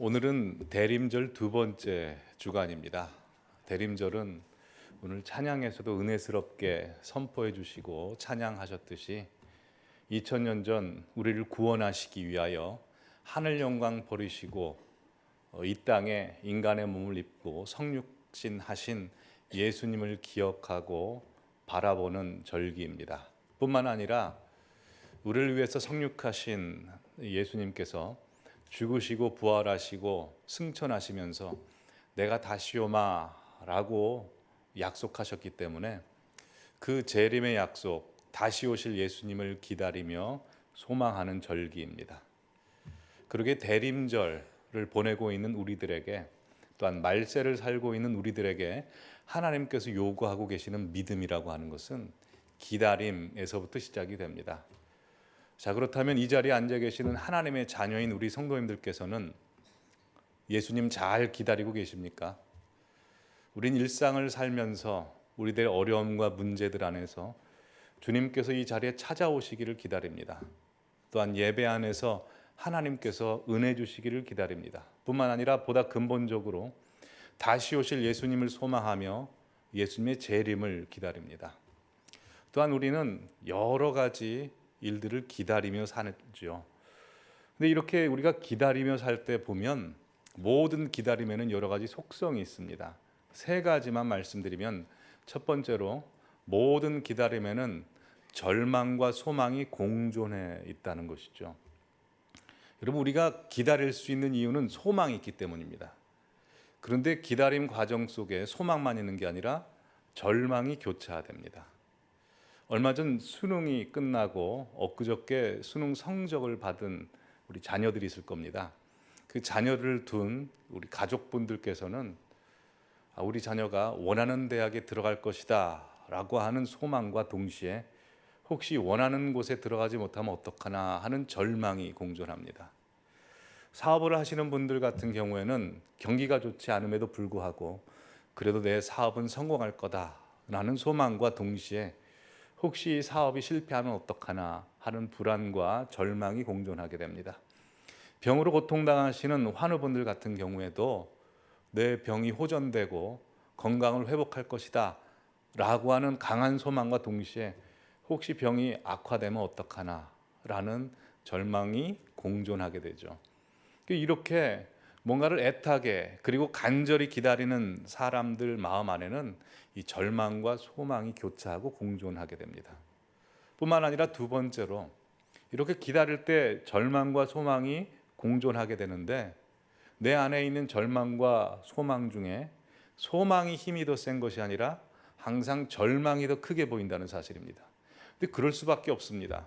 오늘은 대림절 두 번째 주간입니다. 대림절은 오늘 찬양에서도 은혜스럽게 선포해 주시고 찬양하셨듯이 2000년 전 우리를 구원하시기 위하여 하늘 영광 버리시고 이 땅에 인간의 몸을 입고 성육신 하신 예수님을 기억하고 바라보는 절기입니다. 뿐만 아니라 우리를 위해서 성육하신 예수님께서 죽으시고 부활하시고 승천하시면서 내가 다시 오마라고 약속하셨기 때문에 그 재림의 약속, 다시 오실 예수님을 기다리며 소망하는 절기입니다. 그러게 대림절을 보내고 있는 우리들에게, 또한 말세를 살고 있는 우리들에게 하나님께서 요구하고 계시는 믿음이라고 하는 것은 기다림에서부터 시작이 됩니다. 자, 그렇다면 이 자리에 앉아 계시는 하나님의 자녀인 우리 성도님들께서는 예수님 잘 기다리고 계십니까? 우린 일상을 살면서 우리들의 어려움과 문제들 안에서 주님께서 이 자리에 찾아오시기를 기다립니다. 또한 예배 안에서 하나님께서 은혜 주시기를 기다립니다. 뿐만 아니라 보다 근본적으로 다시 오실 예수님을 소망하며 예수님의 재림을 기다립니다. 또한 우리는 여러 가지 일들을 기다리며 살죠. 근데 이렇게 우리가 기다리며 살 때 보면 모든 기다림에는 여러 가지 속성이 있습니다. 세 가지만 말씀드리면, 첫 번째로 모든 기다림에는 절망과 소망이 공존해 있다는 것이죠. 여러분, 우리가 기다릴 수 있는 이유는 소망이 있기 때문입니다. 그런데 기다림 과정 속에 소망만 있는 게 아니라 절망이 교차됩니다. 얼마 전 수능이 끝나고 엊그저께 수능 성적을 받은 우리 자녀들이 있을 겁니다. 그 자녀를 둔 우리 가족분들께서는 우리 자녀가 원하는 대학에 들어갈 것이다 라고 하는 소망과 동시에 혹시 원하는 곳에 들어가지 못하면 어떡하나 하는 절망이 공존합니다. 사업을 하시는 분들 같은 경우에는 경기가 좋지 않음에도 불구하고 그래도 내 사업은 성공할 거다라는 소망과 동시에 혹시 사업이 실패하면 어떡하나 하는 불안과 절망이 공존하게 됩니다. 병으로 고통당하시는 환우분들 같은 경우에도 내 병이 호전되고 건강을 회복할 것이다 라고 하는 강한 소망과 동시에 혹시 병이 악화되면 어떡하나 라는 절망이 공존하게 되죠. 이렇게 뭔가를 애타게 그리고 간절히 기다리는 사람들 마음 안에는 이 절망과 소망이 교차하고 공존하게 됩니다. 뿐만 아니라 두 번째로 이렇게 기다릴 때 절망과 소망이 공존하게 되는데 내 안에 있는 절망과 소망 중에 소망이 힘이 더 센 것이 아니라 항상 절망이 더 크게 보인다는 사실입니다. 근데 그럴 수밖에 없습니다.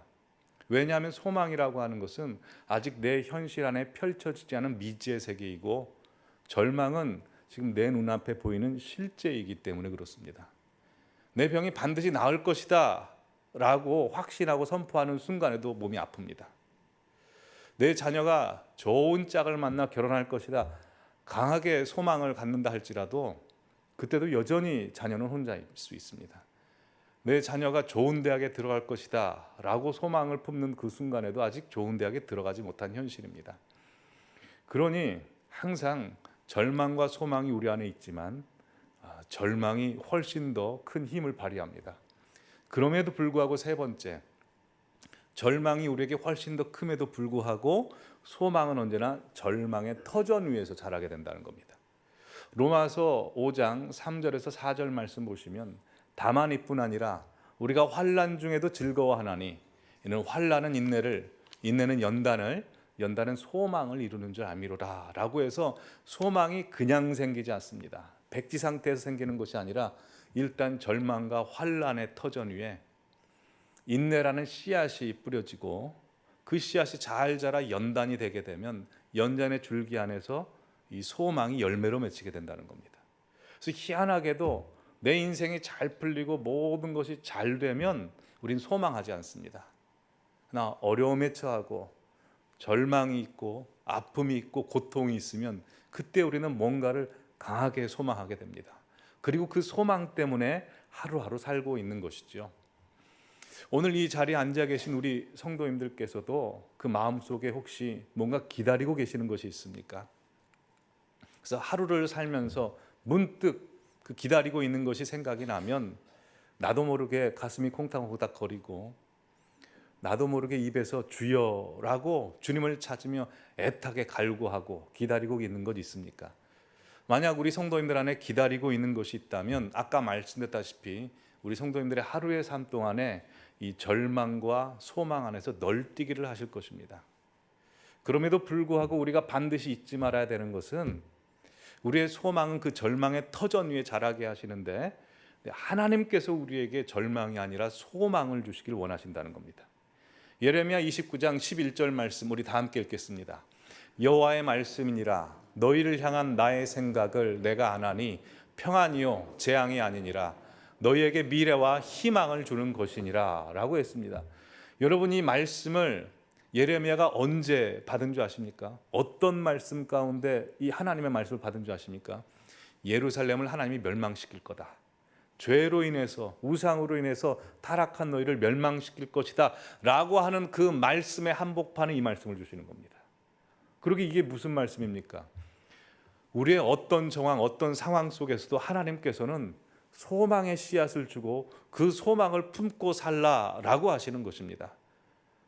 왜냐하면 소망이라고 하는 것은 아직 내 현실 안에 펼쳐지지 않은 미지의 세계이고 절망은 지금 내 눈앞에 보이는 실제이기 때문에 그렇습니다. 내 병이 반드시 나을 것이다 라고 확신하고 선포하는 순간에도 몸이 아픕니다. 내 자녀가 좋은 짝을 만나 결혼할 것이다 강하게 소망을 갖는다 할지라도 그때도 여전히 자녀는 혼자일 수 있습니다. 내 자녀가 좋은 대학에 들어갈 것이다 라고 소망을 품는 그 순간에도 아직 좋은 대학에 들어가지 못한 현실입니다. 그러니 항상 절망과 소망이 우리 안에 있지만 절망이 훨씬 더 큰 힘을 발휘합니다. 그럼에도 불구하고 세 번째, 절망이 우리에게 훨씬 더 큼에도 불구하고 소망은 언제나 절망의 터전 위에서 자라게 된다는 겁니다. 로마서 5장 3절에서 4절 말씀 보시면 다만 이뿐 아니라 우리가 환난 중에도 즐거워하나니 이는 환난은 인내를, 인내는 연단을, 연단은 소망을 이루는 줄 아미로라 라고 해서 소망이 그냥 생기지 않습니다. 백지 상태에서 생기는 것이 아니라 일단 절망과 환난의 터전 위에 인내라는 씨앗이 뿌려지고 그 씨앗이 잘 자라 연단이 되게 되면 연단의 줄기 안에서 이 소망이 열매로 맺히게 된다는 겁니다. 그래서 희한하게도 내 인생이 잘 풀리고 모든 것이 잘 되면 우린 소망하지 않습니다. 그러나 어려움에 처하고 절망이 있고 아픔이 있고 고통이 있으면 그때 우리는 뭔가를 강하게 소망하게 됩니다. 그리고 그 소망 때문에 하루하루 살고 있는 것이죠. 오늘 이 자리에 앉아 계신 우리 성도님들께서도 그 마음속에 혹시 뭔가 기다리고 계시는 것이 있습니까? 그래서 하루를 살면서 문득 그 기다리고 있는 것이 생각이 나면 나도 모르게 가슴이 콩닥콩닥 거리고 나도 모르게 입에서 주여라고 주님을 찾으며 애타게 갈구하고 기다리고 있는 것 있습니까? 만약 우리 성도님들 안에 기다리고 있는 것이 있다면 아까 말씀드렸다시피 우리 성도님들의 하루의 삶 동안에 이 절망과 소망 안에서 널뛰기를 하실 것입니다. 그럼에도 불구하고 우리가 반드시 잊지 말아야 되는 것은 우리의 소망은 그 절망의 터전 위에 자라게 하시는데 하나님께서 우리에게 절망이 아니라 소망을 주시길 원하신다는 겁니다. 예레미야 29장 11절 말씀 우리 다 함께 읽겠습니다. 여호와의 말씀이니라 너희를 향한 나의 생각을 내가 아나니 평안이요 재앙이 아니니라 너희에게 미래와 희망을 주는 것이니라 라고 했습니다. 여러분 이 말씀을 예레미야가 언제 받은 줄 아십니까? 어떤 말씀 가운데 이 하나님의 말씀을 받은 줄 아십니까? 예루살렘을 하나님이 멸망시킬 거다. 죄로 인해서 우상으로 인해서 타락한 너희를 멸망시킬 것이다 라고 하는 그 말씀의 한복판에 이 말씀을 주시는 겁니다. 그리고 이게 무슨 말씀입니까? 우리의 어떤 정황 어떤 상황 속에서도 하나님께서는 소망의 씨앗을 주고 그 소망을 품고 살라라고 하시는 것입니다.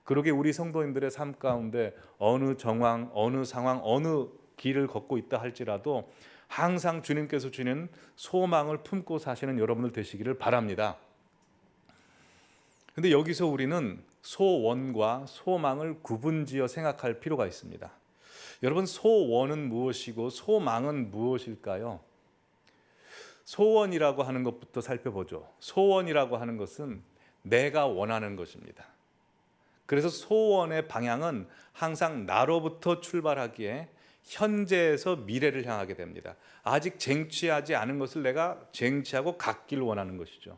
그러게 우리 성도님들의 삶 가운데 어느 정황 어느 상황 어느 길을 걷고 있다 할지라도 항상 주님께서 주는 소망을 품고 사시는 여러분들 되시기를 바랍니다. 그런데 여기서 우리는 소원과 소망을 구분지어 생각할 필요가 있습니다. 여러분 소원은 무엇이고 소망은 무엇일까요? 소원이라고 하는 것부터 살펴보죠. 소원이라고 하는 것은 내가 원하는 것입니다. 그래서 소원의 방향은 항상 나로부터 출발하기에 현재에서 미래를 향하게 됩니다. 아직 쟁취하지 않은 것을 내가 쟁취하고 갖기를 원하는 것이죠.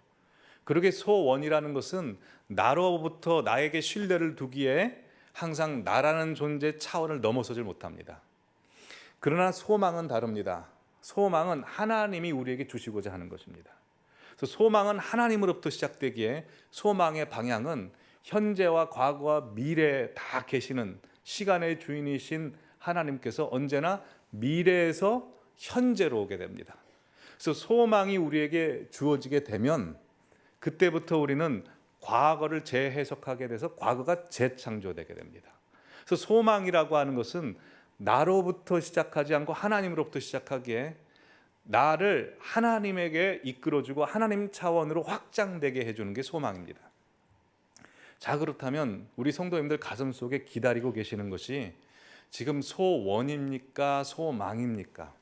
그러게 소원이라는 것은 나로부터 나에게 신뢰를 두기에 항상 나라는 존재 차원을 넘어서질 못합니다. 그러나 소망은 다릅니다. 소망은 하나님이 우리에게 주시고자 하는 것입니다. 그래서 소망은 하나님으로부터 시작되기에 소망의 방향은 현재와 과거와 미래에 다 계시는 시간의 주인이신 하나님께서 언제나 미래에서 현재로 오게 됩니다. 그래서 소망이 우리에게 주어지게 되면 그때부터 우리는 과거를 재해석하게 돼서 과거가 재창조되게 됩니다. 그래서 소망이라고 하는 것은 나로부터 시작하지 않고 하나님으로부터 시작하기에 나를 하나님에게 이끌어주고 하나님 차원으로 확장되게 해주는 게 소망입니다. 자, 그렇다면 우리 성도님들 가슴속에 기다리고 계시는 것이 지금 소원입니까? 소망입니까?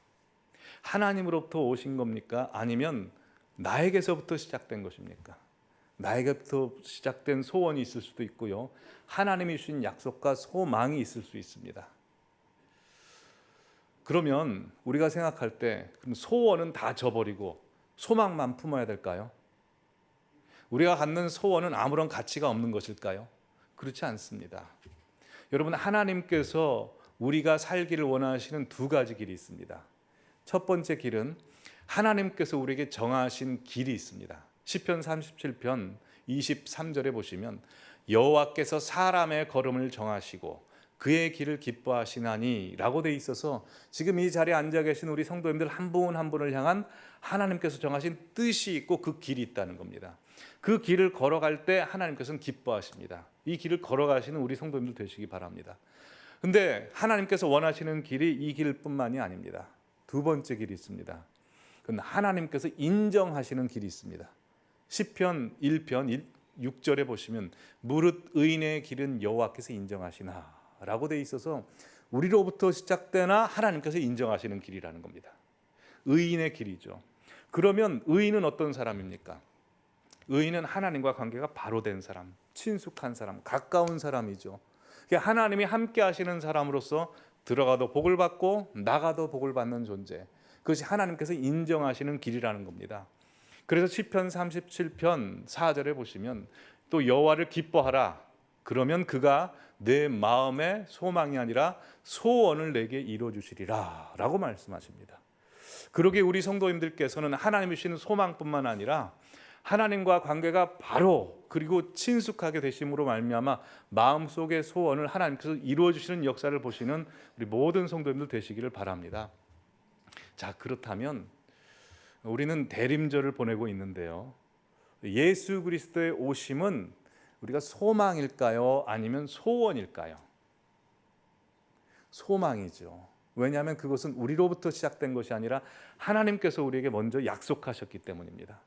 하나님으로부터 오신 겁니까? 아니면 나에게서부터 시작된 것입니까? 나에게부터 시작된 소원이 있을 수도 있고요. 하나님이 주신 약속과 소망이 있을 수 있습니다. 그러면 우리가 생각할 때 그럼 소원은 다 저버리고 소망만 품어야 될까요? 우리가 갖는 소원은 아무런 가치가 없는 것일까요? 그렇지 않습니다. 여러분 하나님께서 우리가 살기를 원하시는 두 가지 길이 있습니다. 첫 번째 길은 하나님께서 우리에게 정하신 길이 있습니다. 시편 37편 23절에 보시면 여호와께서 사람의 걸음을 정하시고 그의 길을 기뻐하시나니 라고 돼 있어서 지금 이 자리에 앉아 계신 우리 성도님들 한 분 한 분을 향한 하나님께서 정하신 뜻이 있고 그 길이 있다는 겁니다. 그 길을 걸어갈 때 하나님께서는 기뻐하십니다. 이 길을 걸어가시는 우리 성도님들 되시기 바랍니다. 근데 하나님께서 원하시는 길이 이 길뿐만이 아닙니다. 두 번째 길이 있습니다. 그건 하나님께서 인정하시는 길이 있습니다. 시편 1편 6절에 보시면 무릇 의인의 길은 여호와께서 인정하시나 라고 돼 있어서 우리로부터 시작되나 하나님께서 인정하시는 길이라는 겁니다. 의인의 길이죠. 그러면 의인은 어떤 사람입니까? 의인은 하나님과 관계가 바로 된 사람, 친숙한 사람, 가까운 사람이죠. 하나님이 함께 하시는 사람으로서 들어가도 복을 받고 나가도 복을 받는 존재, 그것이 하나님께서 인정하시는 길이라는 겁니다. 그래서 시편 37편 4절에 보시면 또 여호와를 기뻐하라. 그러면 그가 내 마음의 소망이 아니라 소원을 내게 이루어주시리라 라고 말씀하십니다. 그러기에 우리 성도님들께서는 하나님이 주시는 소망뿐만 아니라 하나님과 관계가 바로 그리고 친숙하게 되심으로 말미암아 마음속의 소원을 하나님께서 이루어주시는 역사를 보시는 우리 모든 성도님들 되시기를 바랍니다. 자, 그렇다면 우리는 대림절을 보내고 있는데요. 예수 그리스도의 오심은 우리가 소망일까요? 아니면 소원일까요? 소망이죠. 왜냐하면 그것은 우리로부터 시작된 것이 아니라 하나님께서 우리에게 먼저 약속하셨기 때문입니다.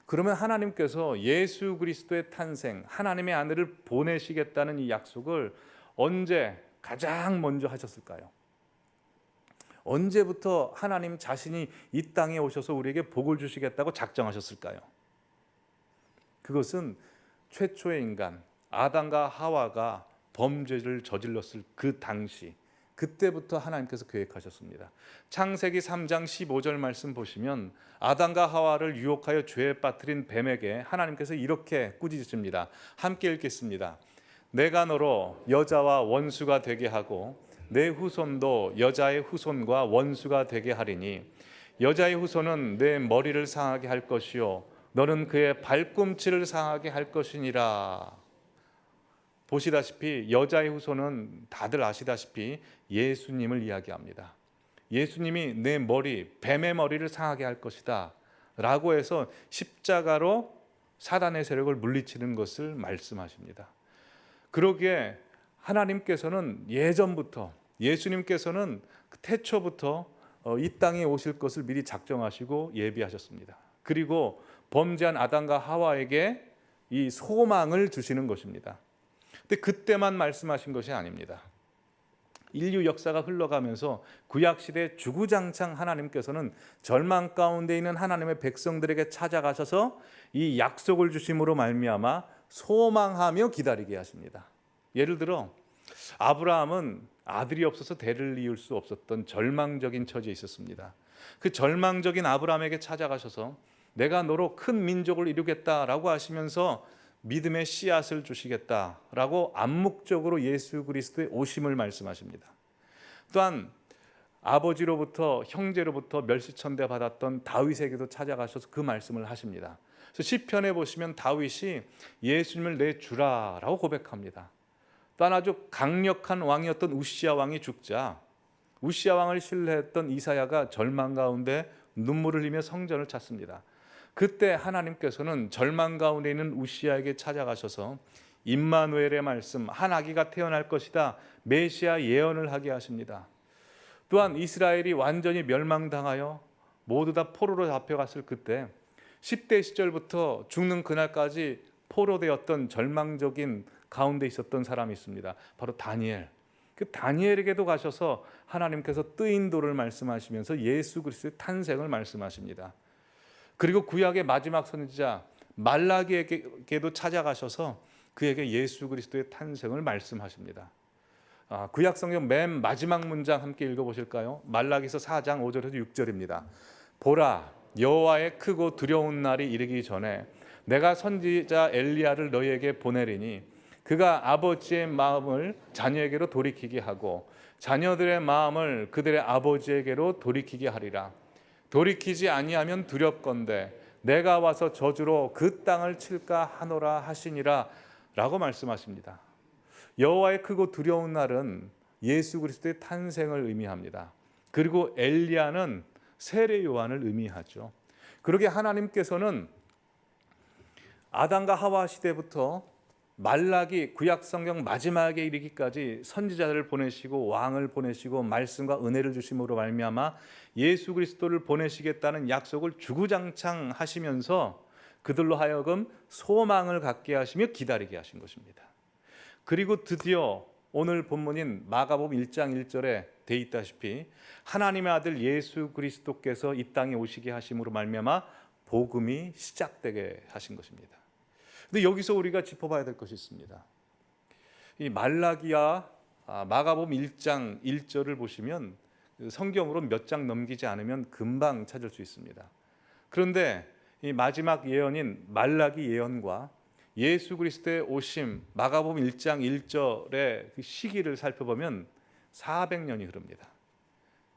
그러면 하나님께서 예수 그리스도의 탄생, 하나님의 아들을 보내시겠다는 이 약속을 언제 가장 먼저 하셨을까요? 언제부터 하나님 자신이 이 땅에 오셔서 우리에게 복을 주시겠다고 작정하셨을까요? 그것은 최초의 인간 아담과 하와가 범죄를 저질렀을 그 당시, 그때부터 하나님께서 계획하셨습니다. 창세기 3장 15절 말씀 보시면 아담과 하와를 유혹하여 죄에 빠뜨린 뱀에게 하나님께서 이렇게 꾸짖으십니다. 함께 읽겠습니다. 내가 너로 여자와 원수가 되게 하고 내 후손도 여자의 후손과 원수가 되게 하리니 여자의 후손은 내 머리를 상하게 할 것이요 너는 그의 발꿈치를 상하게 할 것이니라. 보시다시피 여자의 후손은 다들 아시다시피 예수님을 이야기합니다. 예수님이 내 머리, 뱀의 머리를 상하게 할 것이다 라고 해서 십자가로 사단의 세력을 물리치는 것을 말씀하십니다. 그러기에 하나님께서는 예전부터, 예수님께서는 태초부터 이 땅에 오실 것을 미리 작정하시고 예비하셨습니다. 그리고 범죄한 아담과 하와에게 이 소망을 주시는 것입니다. 근데 그때만 말씀하신 것이 아닙니다. 인류 역사가 흘러가면서 구약시대 주구장창 하나님께서는 절망 가운데 있는 하나님의 백성들에게 찾아가셔서 이 약속을 주심으로 말미암아 소망하며 기다리게 하십니다. 예를 들어 아브라함은 아들이 없어서 대를 이을 수 없었던 절망적인 처지에 있었습니다. 그 절망적인 아브라함에게 찾아가셔서 내가 너로 큰 민족을 이루겠다라고 하시면서 믿음의 씨앗을 주시겠다라고 암묵적으로 예수 그리스도의 오심을 말씀하십니다. 또한 아버지로부터 형제로부터 멸시천대 받았던 다윗에게도 찾아가셔서 그 말씀을 하십니다. 그래서 시편에 보시면 다윗이 예수님을 내 주라라고 고백합니다. 또한 아주 강력한 왕이었던 우시야 왕이 죽자 우시야 왕을 신뢰했던 이사야가 절망 가운데 눈물을 흘리며 성전을 찾습니다. 그때 하나님께서는 절망 가운데 있는 우시야에게 찾아가셔서 임마누엘의 말씀, 한 아기가 태어날 것이다, 메시아 예언을 하게 하십니다. 또한 이스라엘이 완전히 멸망당하여 모두 다 포로로 잡혀갔을 그때 10대 시절부터 죽는 그날까지 포로되었던 절망적인 가운데 있었던 사람이 있습니다. 바로 다니엘. 그 다니엘에게도 가셔서 하나님께서 뜨인 돌을 말씀하시면서 예수 그리스도의 탄생을 말씀하십니다. 그리고 구약의 마지막 선지자 말라기에게도 찾아가셔서 그에게 예수 그리스도의 탄생을 말씀하십니다. 구약 성경 맨 마지막 문장 함께 읽어보실까요? 말라기서 4장 5절에서 6절입니다. 보라, 여호와의 크고 두려운 날이 이르기 전에 내가 선지자 엘리야를 너희에게 보내리니 그가 아버지의 마음을 자녀에게로 돌이키게 하고 자녀들의 마음을 그들의 아버지에게로 돌이키게 하리라. 돌이키지 아니하면 두렵건대 내가 와서 저주로 그 땅을 칠까 하노라 하시니라 라고 말씀하십니다. 여호와의 크고 두려운 날은 예수 그리스도의 탄생을 의미합니다. 그리고 엘리야는 세례 요한을 의미하죠. 그러게 하나님께서는 아담과 하와 시대부터 말라기 구약 성경 마지막에 이르기까지 선지자들을 보내시고 왕을 보내시고 말씀과 은혜를 주심으로 말미암아 예수 그리스도를 보내시겠다는 약속을 주구장창 하시면서 그들로 하여금 소망을 갖게 하시며 기다리게 하신 것입니다. 그리고 드디어 오늘 본문인 마가복음 1장 1절에 돼 있다시피 하나님의 아들 예수 그리스도께서 이 땅에 오시게 하심으로 말미암아 복음이 시작되게 하신 것입니다. 근데 여기서 우리가 짚어봐야 될 것이 있습니다. 이 말라기야 마가복음 1장 1절을 보시면 성경으로 몇 장 넘기지 않으면 금방 찾을 수 있습니다. 그런데 이 마지막 예언인 말라기 예언과 예수 그리스도의 오심 마가복음 1장 1절의 그 시기를 살펴보면 400년이 흐릅니다.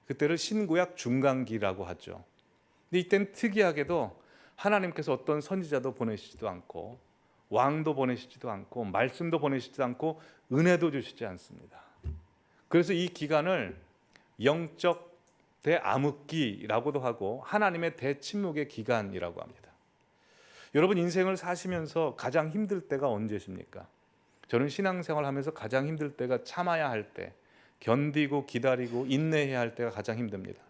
그때를 신구약 중간기라고 하죠. 근데 이때는 특이하게도 하나님께서 어떤 선지자도 보내시지도 않고 왕도 보내시지도 않고 말씀도 보내시지도 않고 은혜도 주시지 않습니다. 그래서 이 기간을 영적 대암흑기라고도 하고 하나님의 대침묵의 기간이라고 합니다. 여러분 인생을 사시면서 가장 힘들 때가 언제십니까? 저는 신앙생활 하면서 가장 힘들 때가 참아야 할 때, 견디고 기다리고 인내해야 할 때가 가장 힘듭니다.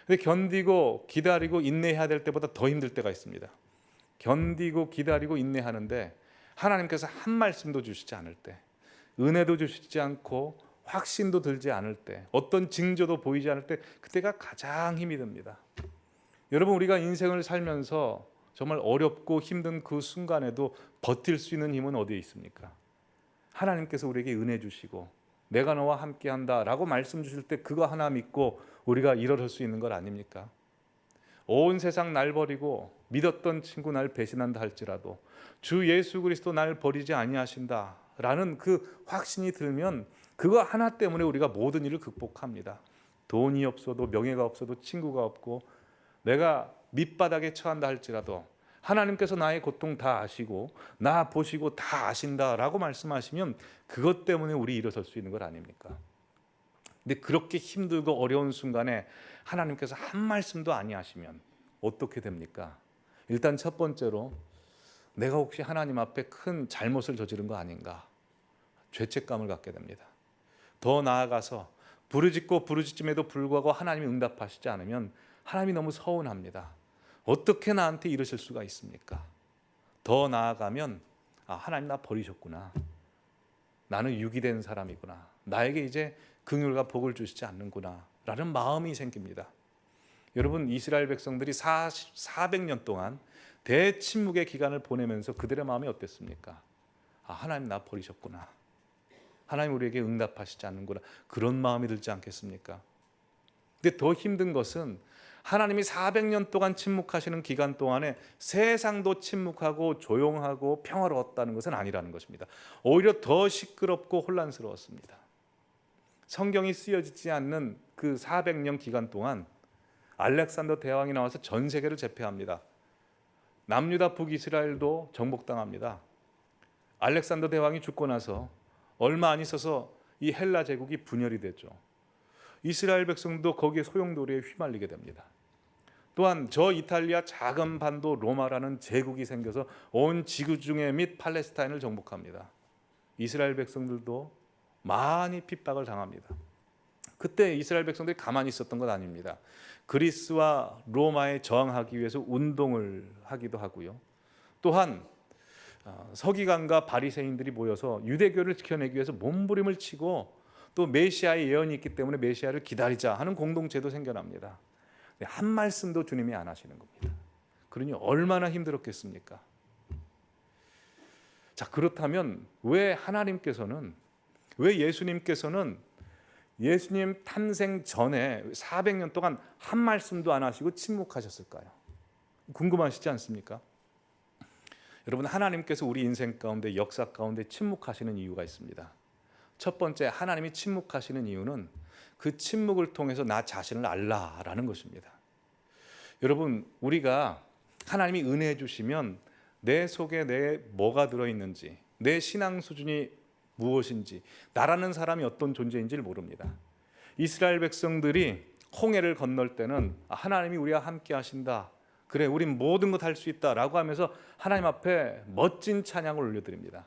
근데 견디고 기다리고 인내해야 될 때보다 더 힘들 때가 있습니다. 견디고 기다리고 인내하는데 하나님께서 한 말씀도 주시지 않을 때, 은혜도 주시지 않고 확신도 들지 않을 때, 어떤 징조도 보이지 않을 때, 그때가 가장 힘이 듭니다. 여러분 우리가 인생을 살면서 정말 어렵고 힘든 그 순간에도 버틸 수 있는 힘은 어디에 있습니까? 하나님께서 우리에게 은혜 주시고 내가 너와 함께한다 라고 말씀 주실 때 그거 하나 믿고 우리가 일어설 수 있는 것 아닙니까? 온 세상 날 버리고 믿었던 친구 날 배신한다 할지라도 주 예수 그리스도 날 버리지 아니하신다 라는 그 확신이 들면 그거 하나 때문에 우리가 모든 일을 극복합니다. 돈이 없어도 명예가 없어도 친구가 없고 내가 밑바닥에 처한다 할지라도 하나님께서 나의 고통 다 아시고 나 보시고 다 아신다라고 말씀하시면 그것 때문에 우리 일어설 수 있는 것 아닙니까? 근데 그렇게 힘들고 어려운 순간에 하나님께서 한 말씀도 아니하시면 어떻게 됩니까? 일단 첫 번째로 내가 혹시 하나님 앞에 큰 잘못을 저지른 거 아닌가? 죄책감을 갖게 됩니다. 더 나아가서 부르짖고 부르짖음에도 불구하고 하나님이 응답하시지 않으면 하나님이 너무 서운합니다. 어떻게 나한테 이러실 수가 있습니까? 더 나아가면 하나님 나 버리셨구나. 나는 유기된 사람이구나. 나에게 이제 긍휼과 복을 주시지 않는구나 라는 마음이 생깁니다. 여러분 이스라엘 백성들이 400년 동안 대침묵의 기간을 보내면서 그들의 마음이 어땠습니까? 하나님 나 버리셨구나. 하나님 우리에게 응답하시지 않는구나. 그런 마음이 들지 않겠습니까? 근데 더 힘든 것은 하나님이 400년 동안 침묵하시는 기간 동안에 세상도 침묵하고 조용하고 평화로웠다는 것은 아니라는 것입니다. 오히려 더 시끄럽고 혼란스러웠습니다. 성경이 쓰여지지 않는 그 400년 기간 동안 알렉산더 대왕이 나와서 전 세계를 제패합니다. 남유다 북이스라엘도 정복당합니다. 알렉산더 대왕이 죽고 나서 얼마 안 있어서 이 헬라 제국이 분열이 됐죠. 이스라엘 백성도 거기에 소용돌이에 휘말리게 됩니다. 또한 저 이탈리아 작은 반도 로마라는 제국이 생겨서 온 지구 중에 및 팔레스타인을 정복합니다. 이스라엘 백성들도 많이 핍박을 당합니다. 그때 이스라엘 백성들이 가만히 있었던 것 아닙니다. 그리스와 로마에 저항하기 위해서 운동을 하기도 하고요. 또한 서기관과 바리새인들이 모여서 유대교를 지켜내기 위해서 몸부림을 치고 또 메시아의 예언이 있기 때문에 메시아를 기다리자 하는 공동체도 생겨납니다. 한 말씀도 주님이 안 하시는 겁니다. 그러니 얼마나 힘들었겠습니까? 자, 그렇다면 왜 예수님께서는 예수님 탄생 전에 400년 동안 한 말씀도 안 하시고 침묵하셨을까요? 궁금하시지 않습니까? 여러분 하나님께서 우리 인생 가운데 역사 가운데 침묵하시는 이유가 있습니다. 첫 번째 하나님이 침묵하시는 이유는 그 침묵을 통해서 나 자신을 알라라는 것입니다. 여러분 우리가 하나님이 은혜해 주시면 내 속에 내 뭐가 들어있는지 내 신앙 수준이 무엇인지 나라는 사람이 어떤 존재인지를 모릅니다. 이스라엘 백성들이 홍해를 건널 때는 하나님이 우리와 함께 하신다. 그래 우린 모든 것 할 수 있다라고 하면서 하나님 앞에 멋진 찬양을 올려드립니다.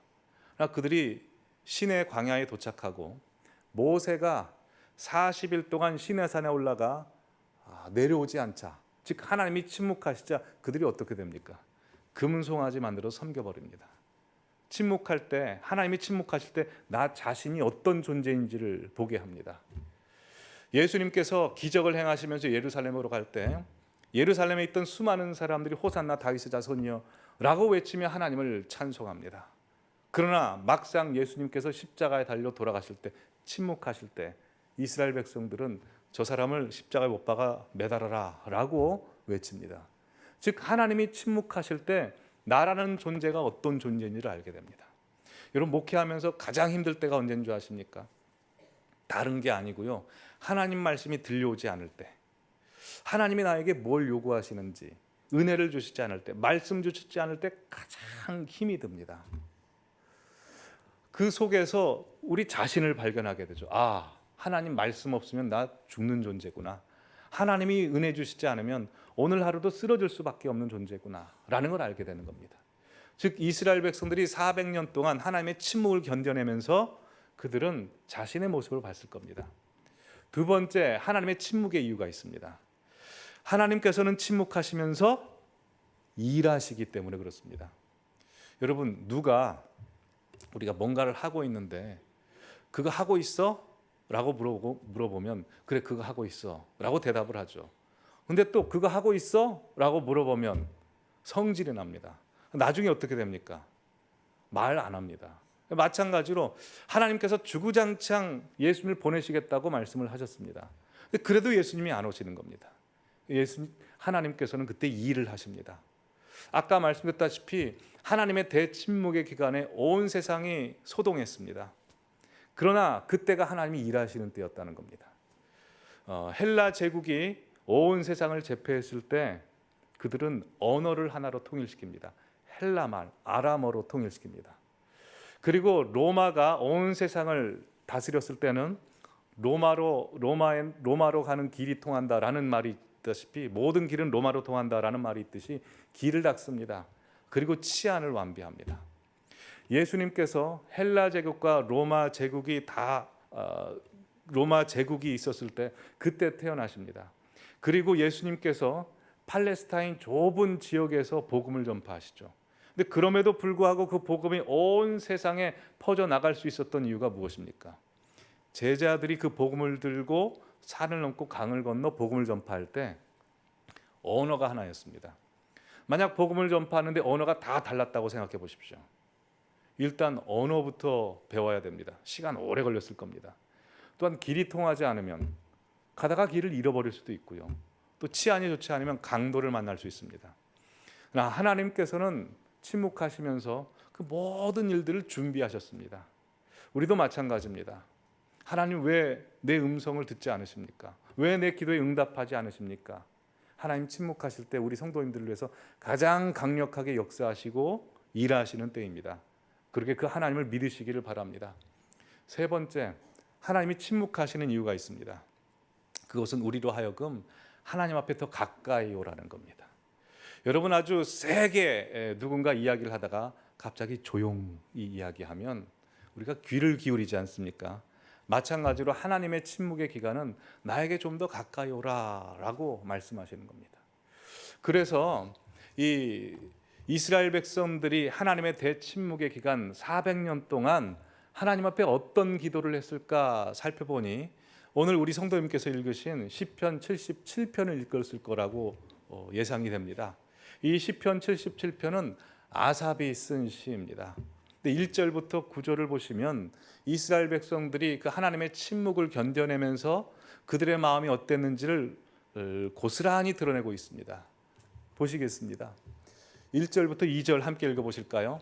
그들이 시내 광야에 도착하고 모세가 40일 동안 시내산에 올라가 내려오지 않자 즉 하나님이 침묵하시자 그들이 어떻게 됩니까? 금송아지 만들어 섬겨버립니다. 침묵할 때 하나님이 침묵하실 때 나 자신이 어떤 존재인지를 보게 합니다. 예수님께서 기적을 행하시면서 예루살렘으로 갈 때 예루살렘에 있던 수많은 사람들이 호산나 다윗의 자손이여 라고 외치며 하나님을 찬송합니다. 그러나 막상 예수님께서 십자가에 달려 돌아가실 때 침묵하실 때 이스라엘 백성들은 저 사람을 십자가에 못 박아 매달아라 라고 외칩니다. 즉 하나님이 침묵하실 때 나라는 존재가 어떤 존재인지를 알게 됩니다. 여러분 목회하면서 가장 힘들 때가 언제인 줄 아십니까? 다른 게 아니고요. 하나님 말씀이 들려오지 않을 때 하나님이 나에게 뭘 요구하시는지 은혜를 주시지 않을 때 말씀 주시지 않을 때 가장 힘이 듭니다. 그 속에서 우리 자신을 발견하게 되죠. 하나님 말씀 없으면 나 죽는 존재구나. 하나님이 은혜 주시지 않으면 오늘 하루도 쓰러질 수밖에 없는 존재구나라는 걸 알게 되는 겁니다. 즉 이스라엘 백성들이 400년 동안 하나님의 침묵을 견뎌내면서 그들은 자신의 모습을 봤을 겁니다. 두 번째, 하나님의 침묵의 이유가 있습니다. 하나님께서는 침묵하시면서 일하시기 때문에 그렇습니다. 여러분, 누가 우리가 뭔가를 하고 있는데 그거 하고 있어? 라고 물어보면 그래 그거 하고 있어 라고 대답을 하죠. 근데 또 그거 하고 있어? 라고 물어보면 성질이 납니다. 나중에 어떻게 됩니까? 말 안 합니다. 마찬가지로 하나님께서 주구장창 예수님을 보내시겠다고 말씀을 하셨습니다. 그래도 예수님이 안 오시는 겁니다. 하나님께서는 그때 일을 하십니다. 아까 말씀드렸다시피 하나님의 대침묵의 기간에 온 세상이 소동했습니다. 그러나 그때가 하나님이 일하시는 때였다는 겁니다. 헬라 제국이 온 세상을 제패했을 때 그들은 언어를 하나로 통일시킵니다. 헬라말, 아람어로 통일시킵니다. 그리고 로마가 온 세상을 다스렸을 때는 로마로 가는 길이 통한다라는 말이 있다시피 모든 길은 로마로 통한다라는 말이 있듯이 길을 닦습니다. 그리고 치안을 완비합니다. 예수님께서 헬라 제국과 로마 제국이 있었을 때 그때 태어나십니다. 그리고 예수님께서 팔레스타인 좁은 지역에서 복음을 전파하시죠. 근데 그럼에도 불구하고 그 복음이 온 세상에 퍼져 나갈 수 있었던 이유가 무엇입니까? 제자들이 그 복음을 들고 산을 넘고 강을 건너 복음을 전파할 때 언어가 하나였습니다. 만약 복음을 전파하는데 언어가 다 달랐다고 생각해 보십시오. 일단 언어부터 배워야 됩니다. 시간 오래 걸렸을 겁니다. 또한 길이 통하지 않으면 가다가 길을 잃어버릴 수도 있고요. 또 치안이 좋지 않으면 강도를 만날 수 있습니다. 그러나 하나님께서는 침묵하시면서 그 모든 일들을 준비하셨습니다. 우리도 마찬가지입니다. 하나님 왜 내 음성을 듣지 않으십니까? 왜 내 기도에 응답하지 않으십니까? 하나님 침묵하실 때 우리 성도님들을 위해서 가장 강력하게 역사하시고 일하시는 때입니다. 그렇게 그 하나님을 믿으시기를 바랍니다. 세 번째, 하나님이 침묵하시는 이유가 있습니다. 그것은 우리로 하여금 하나님 앞에 더 가까이 오라는 겁니다. 여러분 아주 세게 누군가 이야기를 하다가 갑자기 조용히 이야기하면 우리가 귀를 기울이지 않습니까? 마찬가지로 하나님의 침묵의 기간은 나에게 좀 더 가까이 오라라고 말씀하시는 겁니다. 그래서 이 이스라엘 백성들이 하나님의 대침묵의 기간 400년 동안 하나님 앞에 어떤 기도를 했을까 살펴보니 오늘 우리 성도님께서 읽으신 시편 77편을 읽었을 거라고 예상이 됩니다. 이 시편 77편은 아삽이 쓴 시입니다. 1절부터 9절을 보시면 이스라엘 백성들이 그 하나님의 침묵을 견뎌내면서 그들의 마음이 어땠는지를 고스란히 드러내고 있습니다. 보시겠습니다. 1절부터 2절 함께 읽어보실까요?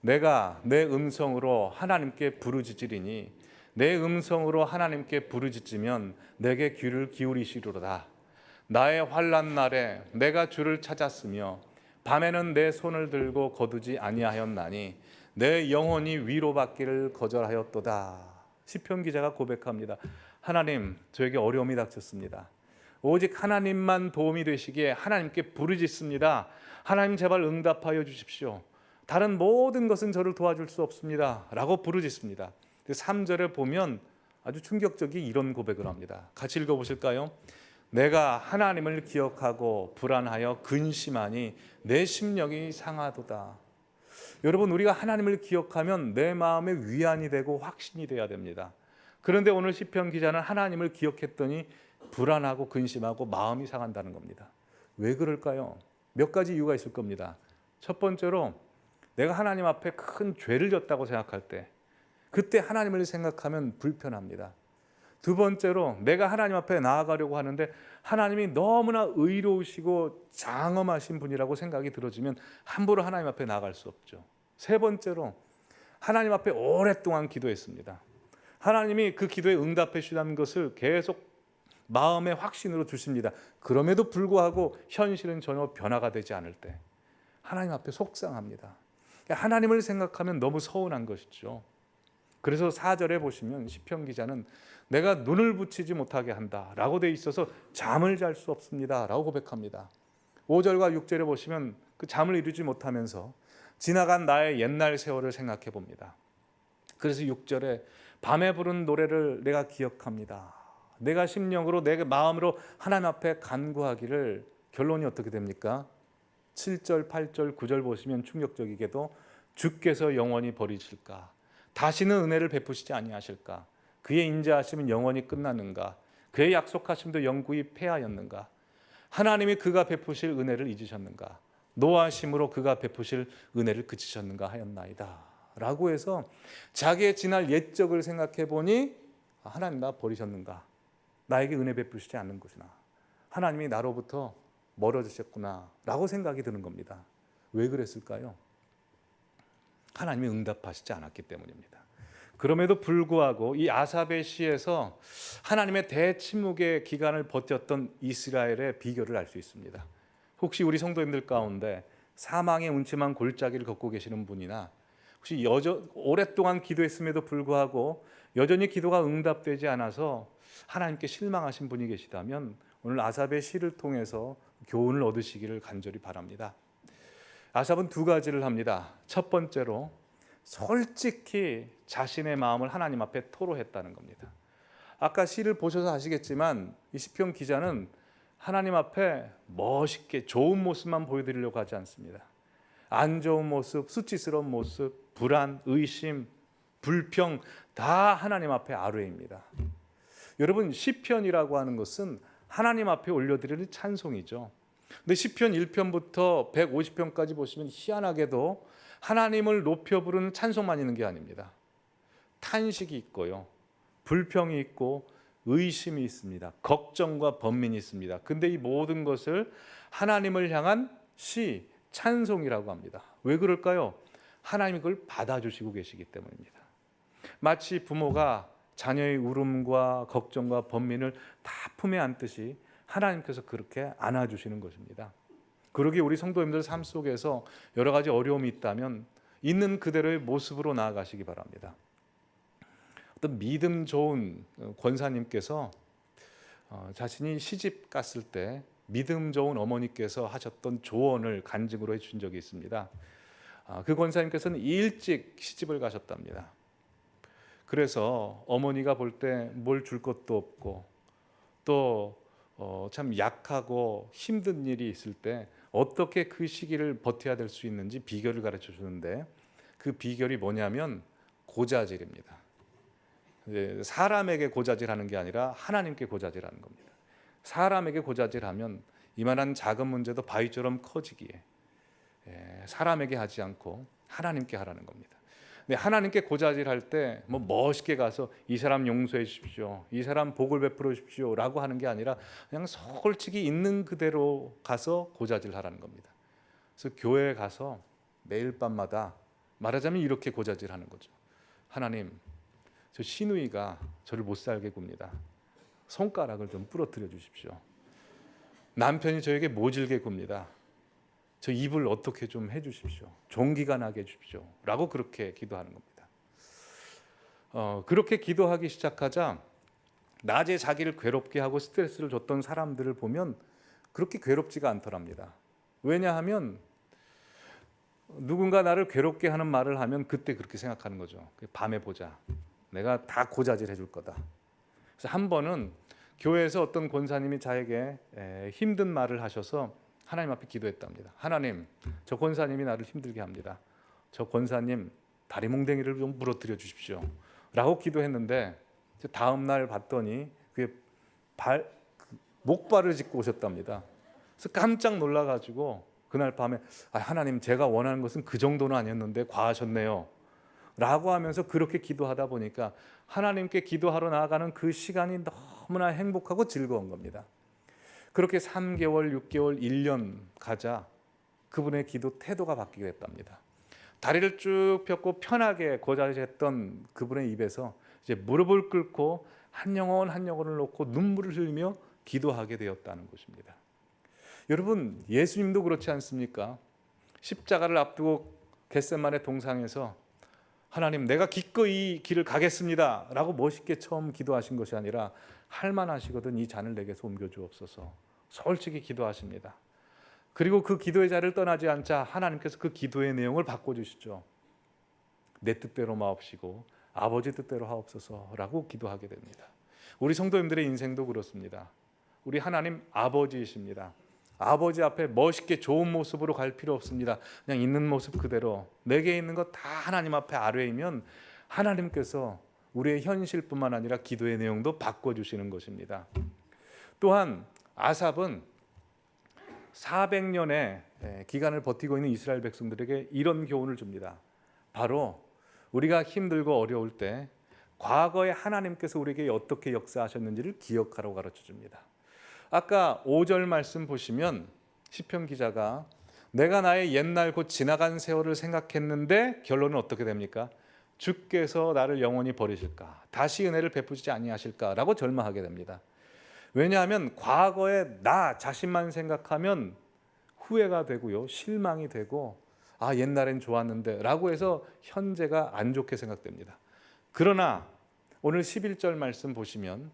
내가 내 음성으로 하나님께 부르짖으리니 내 음성으로 하나님께 부르짖으면 내게 귀를 기울이시리로다. 나의 환난 날에 내가 주를 찾았으며 밤에는 내 손을 들고 거두지 아니하였나니 내 영혼이 위로받기를 거절하였도다. 시편 기자가 고백합니다. 하나님, 저에게 어려움이 닥쳤습니다. 오직 하나님만 도움이 되시기에 하나님께 부르짖습니다. 하나님 제발 응답하여 주십시오. 다른 모든 것은 저를 도와줄 수 없습니다. 라고 부르짖습니다. 3절에 보면 아주 충격적인 이런 고백을 합니다. 같이 읽어보실까요? 내가 하나님을 기억하고 불안하여 근심하니 내 심령이 상하도다. 여러분, 우리가 하나님을 기억하면 내 마음에 위안이 되고 확신이 돼야 됩니다. 그런데 오늘 시편 기자는 하나님을 기억했더니 불안하고 근심하고 마음이 상한다는 겁니다. 왜 그럴까요? 몇 가지 이유가 있을 겁니다. 첫 번째로 내가 하나님 앞에 큰 죄를 졌다고 생각할 때 그때 하나님을 생각하면 불편합니다. 두 번째로 내가 하나님 앞에 나아가려고 하는데 하나님이 너무나 의로우시고 장엄하신 분이라고 생각이 들어지면 함부로 하나님 앞에 나아갈 수 없죠. 세 번째로 하나님 앞에 오랫동안 기도했습니다. 하나님이 그 기도에 응답해 주시는 것을 계속 마음의 확신으로 주십니다. 그럼에도 불구하고 현실은 전혀 변화가 되지 않을 때 하나님 앞에 속상합니다. 하나님을 생각하면 너무 서운한 것이죠. 그래서 4절에 보시면 시편 기자는 내가 눈을 붙이지 못하게 한다라고 돼 있어서 잠을 잘 수 없습니다라고 고백합니다. 5절과 6절에 보시면 그 잠을 이루지 못하면서 지나간 나의 옛날 세월을 생각해 봅니다. 그래서 6절에 밤에 부른 노래를 내가 기억합니다. 내가 심령으로 내 마음으로 하나님 앞에 간구하기를. 결론이 어떻게 됩니까? 7절, 8절, 9절 보시면 충격적이게도 주께서 영원히 버리실까? 다시는 은혜를 베푸시지 아니하실까? 그의 인자하심은 영원히 끝나는가? 그의 약속하심도 영구히 폐하였는가? 하나님이 그가 베푸실 은혜를 잊으셨는가? 노하심으로 그가 베푸실 은혜를 그치셨는가 하였나이다 라고 해서 자기의 지날 옛적을 생각해 보니 하나님 나 버리셨는가? 나에게 은혜 베푸시지 않는구나. 하나님이 나로부터 멀어지셨구나 라고 생각이 드는 겁니다. 왜 그랬을까요? 하나님이 응답하시지 않았기 때문입니다. 그럼에도 불구하고 이 아삽의 시에서 하나님의 대침묵의 기간을 버텼던 이스라엘의 비결을 알 수 있습니다. 혹시 우리 성도님들 가운데 사망의 음침한 골짜기를 걷고 계시는 분이나 혹시 오랫동안 기도했음에도 불구하고 여전히 기도가 응답되지 않아서 하나님께 실망하신 분이 계시다면 오늘 아삽의 시를 통해서 교훈을 얻으시기를 간절히 바랍니다. 아삽은 두 가지를 합니다. 첫 번째로 솔직히 자신의 마음을 하나님 앞에 토로했다는 겁니다. 아까 시를 보셔서 아시겠지만 이 시편 기자는 하나님 앞에 멋있게 좋은 모습만 보여드리려고 하지 않습니다. 안 좋은 모습, 수치스러운 모습, 불안, 의심, 불평 다 하나님 앞에 아뢰입니다. 여러분 시편이라고 하는 것은 하나님 앞에 올려드리는 찬송이죠. 근데 시편 1편부터 150편까지 보시면 희한하게도 하나님을 높여 부르는 찬송만 있는 게 아닙니다. 탄식이 있고요. 불평이 있고 의심이 있습니다. 걱정과 번민이 있습니다. 근데 이 모든 것을 하나님을 향한 시, 찬송이라고 합니다. 왜 그럴까요? 하나님이 그걸 받아주시고 계시기 때문입니다. 마치 부모가 자녀의 울음과 걱정과 번민을 다 품에 안듯이 하나님께서 그렇게 안아주시는 것입니다. 그러기에 우리 성도님들 삶 속에서 여러 가지 어려움이 있다면 있는 그대로의 모습으로 나아가시기 바랍니다. 어떤 믿음 좋은 권사님께서 자신이 시집 갔을 때 믿음 좋은 어머니께서 하셨던 조언을 간증으로 해주신 적이 있습니다. 그 권사님께서는 일찍 시집을 가셨답니다. 그래서 어머니가 볼 때 뭘 줄 것도 없고 또 참 약하고 힘든 일이 있을 때 어떻게 그 시기를 버텨야 될 수 있는지 비결을 가르쳐 주는데 그 비결이 뭐냐면 고자질입니다. 사람에게 고자질하는 게 아니라 하나님께 고자질하는 겁니다. 사람에게 고자질하면 이만한 작은 문제도 바위처럼 커지기에 사람에게 하지 않고 하나님께 하라는 겁니다. 근데 하나님께 고자질할 때 뭐 멋있게 가서 이 사람 용서해 주십시오, 이 사람 복을 베풀어 주십시오 라고 하는 게 아니라 그냥 솔직히 있는 그대로 가서 고자질하라는 겁니다. 그래서 교회에 가서 매일 밤마다 말하자면 이렇게 고자질하는 거죠. 하나님, 저 시누이가 저를 못 살게 굽니다. 손가락을 좀 부러뜨려 주십시오. 남편이 저에게 모질게 굽니다. 저 입을 어떻게 좀 해주십시오. 종기가 나게 해주십시오 라고 그렇게 기도하는 겁니다. 그렇게 기도하기 시작하자 낮에 자기를 괴롭게 하고 스트레스를 줬던 사람들을 보면 그렇게 괴롭지가 않더랍니다. 왜냐하면 누군가 나를 괴롭게 하는 말을 하면 그때 그렇게 생각하는 거죠. 밤에 보자, 내가 다 고자질 해줄 거다. 그래서 한 번은 교회에서 어떤 권사님이 자에게 힘든 말을 하셔서 하나님 앞에 기도했답니다. 하나님, 저 권사님이 나를 힘들게 합니다. 저 권사님 다리 몽댕이를 좀 부러뜨려 주십시오 라고 기도했는데 다음 날 봤더니 그게 목발을 짚고 오셨답니다. 그래서 깜짝 놀라가지고 그날 밤에 하나님, 제가 원하는 것은 그 정도는 아니었는데 과하셨네요 라고 하면서 그렇게 기도하다 보니까 하나님께 기도하러 나아가는 그 시간이 너무나 행복하고 즐거운 겁니다. 그렇게 3개월, 6개월, 1년 가자 그분의 기도 태도가 바뀌게 됐답니다. 다리를 쭉 펴고 편하게 고자질했던 그분의 입에서 이제 무릎을 꿇고 한 영혼 한 영혼을 놓고 눈물을 흘리며 기도하게 되었다는 것입니다. 여러분, 예수님도 그렇지 않습니까? 십자가를 앞두고 겟세마네 동상에서 하나님, 내가 기꺼이 이 길을 가겠습니다 라고 멋있게 처음 기도하신 것이 아니라 할만하시거든 이 잔을 내게서 옮겨주옵소서, 솔직히 기도하십니다. 그리고 그 기도의 자리를 떠나지 않자 하나님께서 그 기도의 내용을 바꿔주시죠. 내 뜻대로 마옵시고 아버지 뜻대로 하옵소서라고 기도하게 됩니다. 우리 성도님들의 인생도 그렇습니다. 우리 하나님 아버지이십니다. 아버지 앞에 멋있게 좋은 모습으로 갈 필요 없습니다. 그냥 있는 모습 그대로, 내게 있는 것 다 하나님 앞에 아뢰이면 하나님께서 우리의 현실뿐만 아니라 기도의 내용도 바꿔주시는 것입니다. 또한 아삽은 400년의 기간을 버티고 있는 이스라엘 백성들에게 이런 교훈을 줍니다. 바로 우리가 힘들고 어려울 때 과거에 하나님께서 우리에게 어떻게 역사하셨는지를 기억하라고 가르쳐 줍니다. 아까 5절 말씀 보시면 시편 기자가 내가 나의 옛날 곧 지나간 세월을 생각했는데 결론은 어떻게 됩니까? 주께서 나를 영원히 버리실까? 다시 은혜를 베푸시지 아니하실까? 라고 절망하게 됩니다. 왜냐하면 과거에 나 자신만 생각하면 후회가 되고요, 실망이 되고 옛날엔 좋았는데 라고 해서 현재가 안 좋게 생각됩니다. 그러나 오늘 11절 말씀 보시면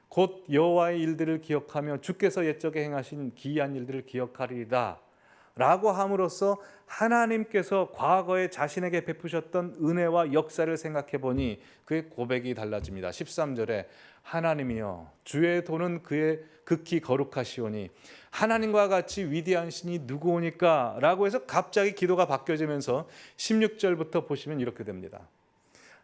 곧 여호와의 일들을 기억하며 주께서 옛적에 행하신 기이한 일들을 기억하리라 라고 함으로써 하나님께서 과거에 자신에게 베푸셨던 은혜와 역사를 생각해 보니 그의 고백이 달라집니다. 13절에 하나님이여 주의 도는 그의 극히 거룩하시오니 하나님과 같이 위대한 신이 누구오니까 라고 해서 갑자기 기도가 바뀌어지면서 16절부터 보시면 이렇게 됩니다.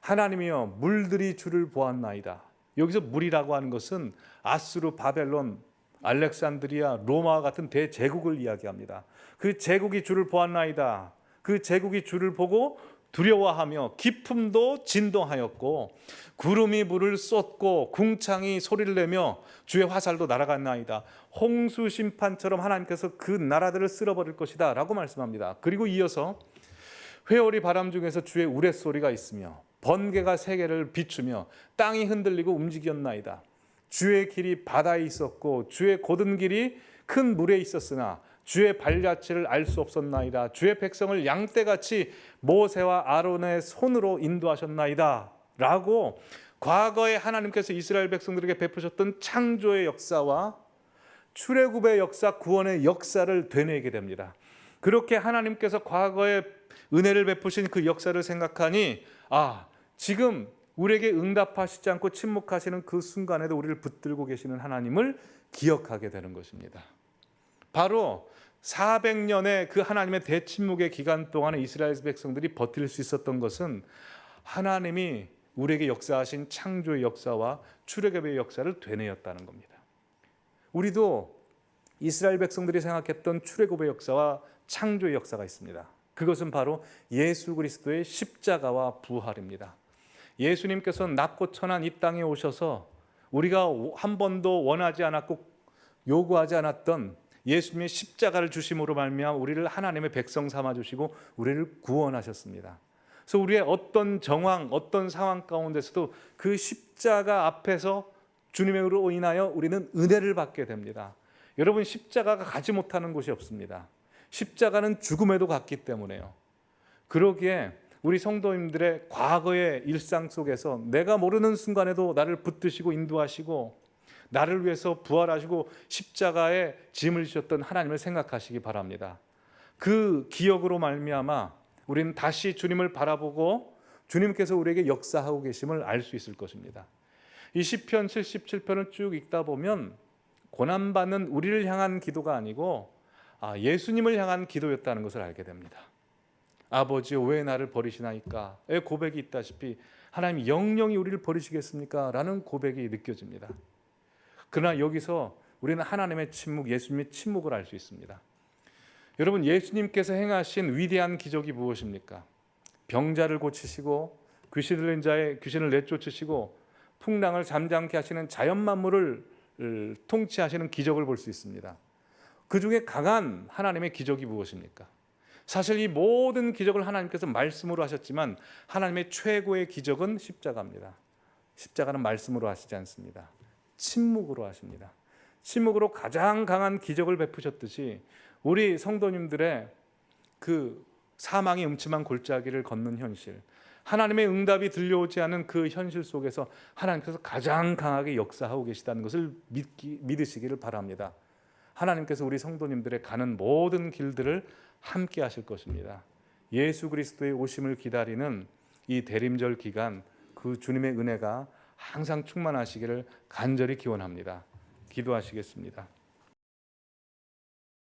하나님이여 물들이 주를 보았나이다. 여기서 물이라고 하는 것은 아수르, 바벨론, 알렉산드리아, 로마와 같은 대제국을 이야기합니다. 그 제국이 주를 보았나이다. 그 제국이 주를 보고 두려워하며 기품도 진동하였고 구름이 물을 쏟고 궁창이 소리를 내며 주의 화살도 날아갔나이다. 홍수 심판처럼 하나님께서 그 나라들을 쓸어버릴 것이다 라고 말씀합니다. 그리고 이어서 회오리 바람 중에서 주의 우레소리가 있으며 번개가 세계를 비추며 땅이 흔들리고 움직였나이다. 주의 길이 바다에 있었고 주의 곧은 길이 큰 물에 있었으나 주의 발자취를 알 수 없었나이다. 주의 백성을 양떼같이 모세와 아론의 손으로 인도하셨나이다 라고 과거에 하나님께서 이스라엘 백성들에게 베푸셨던 창조의 역사와 출애굽의 역사, 구원의 역사를 되뇌게 됩니다. 그렇게 하나님께서 과거에 은혜를 베푸신 그 역사를 생각하니 지금 우리에게 응답하시지 않고 침묵하시는 그 순간에도 우리를 붙들고 계시는 하나님을 기억하게 되는 것입니다. 바로 400년의 그 하나님의 대침묵의 기간 동안에 이스라엘 백성들이 버틸 수 있었던 것은 하나님이 우리에게 역사하신 창조의 역사와 출애굽의 역사를 되뇌었다는 겁니다. 우리도 이스라엘 백성들이 생각했던 출애굽의 역사와 창조의 역사가 있습니다. 그것은 바로 예수 그리스도의 십자가와 부활입니다. 예수님께서 낮고 천한 이 땅에 오셔서 우리가 한 번도 원하지 않았고 요구하지 않았던 예수님의 십자가를 주심으로 말미암아 우리를 하나님의 백성 삼아 주시고 우리를 구원하셨습니다. 그래서 우리의 어떤 정황, 어떤 상황 가운데서도 그 십자가 앞에서 주님으로 인하여 우리는 은혜를 받게 됩니다. 여러분, 십자가가 가지 못하는 곳이 없습니다. 십자가는 죽음에도 갔기 때문에요. 그러기에 우리 성도님들의 과거의 일상 속에서 내가 모르는 순간에도 나를 붙드시고 인도하시고 나를 위해서 부활하시고 십자가에 짐을 지셨던 하나님을 생각하시기 바랍니다. 그 기억으로 말미암아 우리는 다시 주님을 바라보고 주님께서 우리에게 역사하고 계심을 알 수 있을 것입니다. 이 시편 77편을 쭉 읽다 보면 고난받는 우리를 향한 기도가 아니고 예수님을 향한 기도였다는 것을 알게 됩니다. 아버지여 왜 나를 버리시나이까의 고백이 있다시피 하나님 영영이 우리를 버리시겠습니까? 라는 고백이 느껴집니다. 그러나 여기서 우리는 하나님의 침묵, 예수님의 침묵을 알 수 있습니다. 여러분, 예수님께서 행하신 위대한 기적이 무엇입니까? 병자를 고치시고 귀신 들린 자의 귀신을 내쫓으시고 풍랑을 잠잠케 하시는 자연 만물을 통치하시는 기적을 볼 수 있습니다. 그 중에 강한 하나님의 기적이 무엇입니까? 사실 이 모든 기적을 하나님께서 말씀으로 하셨지만 하나님의 최고의 기적은 십자가입니다. 십자가는 말씀으로 하시지 않습니다. 침묵으로 하십니다. 침묵으로 가장 강한 기적을 베푸셨듯이 우리 성도님들의 그 사망의 음침한 골짜기를 걷는 현실, 하나님의 응답이 들려오지 않은 그 현실 속에서 하나님께서 가장 강하게 역사하고 계시다는 것을 믿으시기를 바랍니다. 하나님께서 우리 성도님들의 가는 모든 길들을 함께 하실 것입니다. 예수 그리스도의 오심을 기다리는 이 대림절 기간, 그 주님의 은혜가 항상 충만하시기를 간절히 기원합니다. 기도하시겠습니다.